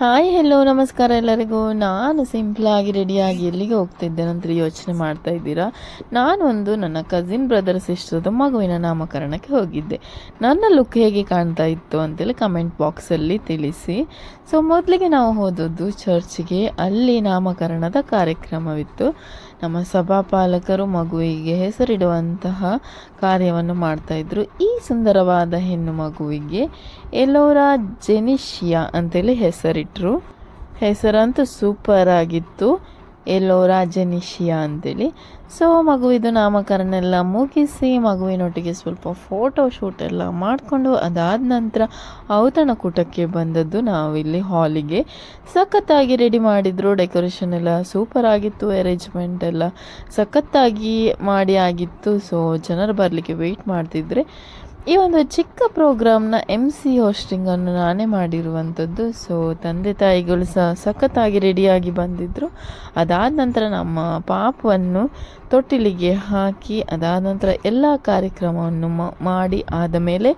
Hi hello ನಮಸ್ಕಾರ ಎಲ್ಲರಿಗೂ. ನಾನು ಸಿಂಪಲಾಗಿ ರೆಡಿಯಾಗಿ ಎಲ್ಲಿಗೆ ಹೋಗ್ತಿದ್ದೇನೆ ಅಂತ ಯೋಚನೆ ಮಾಡ್ತಾ ಇದ್ದೀರಾ? ನಾನೊಂದು ನನ್ನ ಕಸಿನ್ ಬ್ರದರ್ ಸಿಸ್ಟರ್ದು ಮಗುವಿನ ನಾಮಕರಣಕ್ಕೆ ಹೋಗಿದ್ದೆ. ನನ್ನ ಲುಕ್ ಹೇಗೆ ಕಾಣ್ತಾ ಇತ್ತು ಅಂತೇಳಿ ಕಮೆಂಟ್ ಬಾಕ್ಸಲ್ಲಿ ತಿಳಿಸಿ. ಸೊ ಮೊದಲಿಗೆ ನಾವು ಹೋದದ್ದು ಚರ್ಚ್ಗೆ. ಅಲ್ಲಿ ನಾಮಕರಣದ ಕಾರ್ಯಕ್ರಮವಿತ್ತು. ನಮ್ಮ ಸಭಾಪಾಲಕರು ಮಗುವಿಗೆ ಹೆಸರಿಡುವಂತಹ ಕಾರ್ಯವನ್ನು ಮಾಡ್ತಾಯಿದ್ರು. ಈ ಸುಂದರವಾದ ಹೆಣ್ಣು ಮಗುವಿಗೆ ಎಲೋರಾ ಜೆನಿಷಿಯಾ ಅಂತೇಳಿ ಹೆಸರಿಟ್ಟರು. ಹೆಸರಂತೂ ಸೂಪರ್ ಆಗಿತ್ತು, ಎಲೋರಾ ಜೆನಿಷಿಯಾ ಅಂತೇಳಿ. ಸೊ ಮಗುವಿದು ನಾಮಕರಣ ಎಲ್ಲ ಮುಗಿಸಿ ಮಗುವಿನೊಟ್ಟಿಗೆ ಸ್ವಲ್ಪ ಫೋಟೋ ಶೂಟ್ ಎಲ್ಲ ಮಾಡಿಕೊಂಡು ಅದಾದ ನಂತರ ಔತಣಕೂಟಕ್ಕೆ ಬಂದದ್ದು ನಾವಿಲ್ಲಿ ಹಾಲಿಗೆ. ಸಖತ್ತಾಗಿ ರೆಡಿ ಮಾಡಿದರು. ಡೆಕೋರೇಷನ್ ಎಲ್ಲ ಸೂಪರ್ ಆಗಿತ್ತು. ಅರೇಂಜ್ಮೆಂಟ್ ಎಲ್ಲ ಸಖತ್ತಾಗಿ ಮಾಡಿ ಆಗಿತ್ತು. ಸೊ ಜನರು ಬರಲಿಕ್ಕೆ ವೆಯ್ಟ್ ಮಾಡ್ತಿದ್ರೆ ಈ ಒಂದು ಚಿಕ್ಕ ಪ್ರೋಗ್ರಾಮ್ನ MC ಹೋಸ್ಟಿಂಗನ್ನು ನಾನೇ ಮಾಡಿರುವಂಥದ್ದು. ಸೊ ತಂದೆ ತಾಯಿಗಳು ಸಖತ್ತಾಗಿ ರೆಡಿಯಾಗಿ ಬಂದಿದ್ದರು. ಅದಾದ ನಂತರ ನಮ್ಮ ಪಾಪವನ್ನು ತೊಟ್ಟಿಲಿಗೆ ಹಾಕಿ ಅದಾದ ನಂತರ ಎಲ್ಲ ಕಾರ್ಯಕ್ರಮವನ್ನು ಮಾಡಿ ಆದ ಮೇಲೆ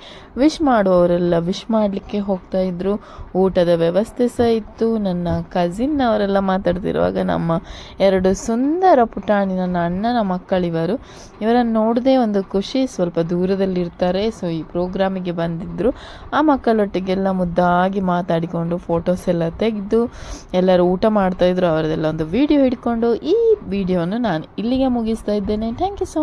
ವಿಶ್ ಮಾಡುವವರೆಲ್ಲ ವಿಶ್ ಮಾಡಲಿಕ್ಕೆ ಹೋಗ್ತಾಯಿದ್ರು. ಊಟದ ವ್ಯವಸ್ಥೆ ಸಹ ಇತ್ತು. ನನ್ನ ಕಸಿನ್ ಅವರೆಲ್ಲ ಮಾತಾಡ್ತಿರುವಾಗ ನಮ್ಮ 2 ಸುಂದರ ಪುಟಾಣಿ ನನ್ನ ಅಣ್ಣನ ಮಕ್ಕಳಿವರು, ಇವರನ್ನು ನೋಡದೆ ಒಂದು ಖುಷಿ. ಸ್ವಲ್ಪ ದೂರದಲ್ಲಿರ್ತಾರೆ. ಸೊ ಈ ಪ್ರೋಗ್ರಾಮಿಗೆ ಬಂದಿದ್ದರು. ಆ ಮಕ್ಕಳೊಟ್ಟಿಗೆಲ್ಲ ಮುದ್ದಾಗಿ ಮಾತಾಡಿಕೊಂಡು ಫೋಟೋಸ್ ಎಲ್ಲ ತೆಗೆದು ಎಲ್ಲರೂ ಊಟ ಮಾಡ್ತಾಯಿದ್ರು. ಅವರದೆಲ್ಲ ಒಂದು ವಿಡಿಯೋ ಹಿಡ್ಕೊಂಡು ಈ ವಿಡಿಯೋನ ನಾನು ಇಲ್ಲಿಗೆ ಮುಗಿಸ್ತಾ ಇದ್ದೇನೆ. Thank you so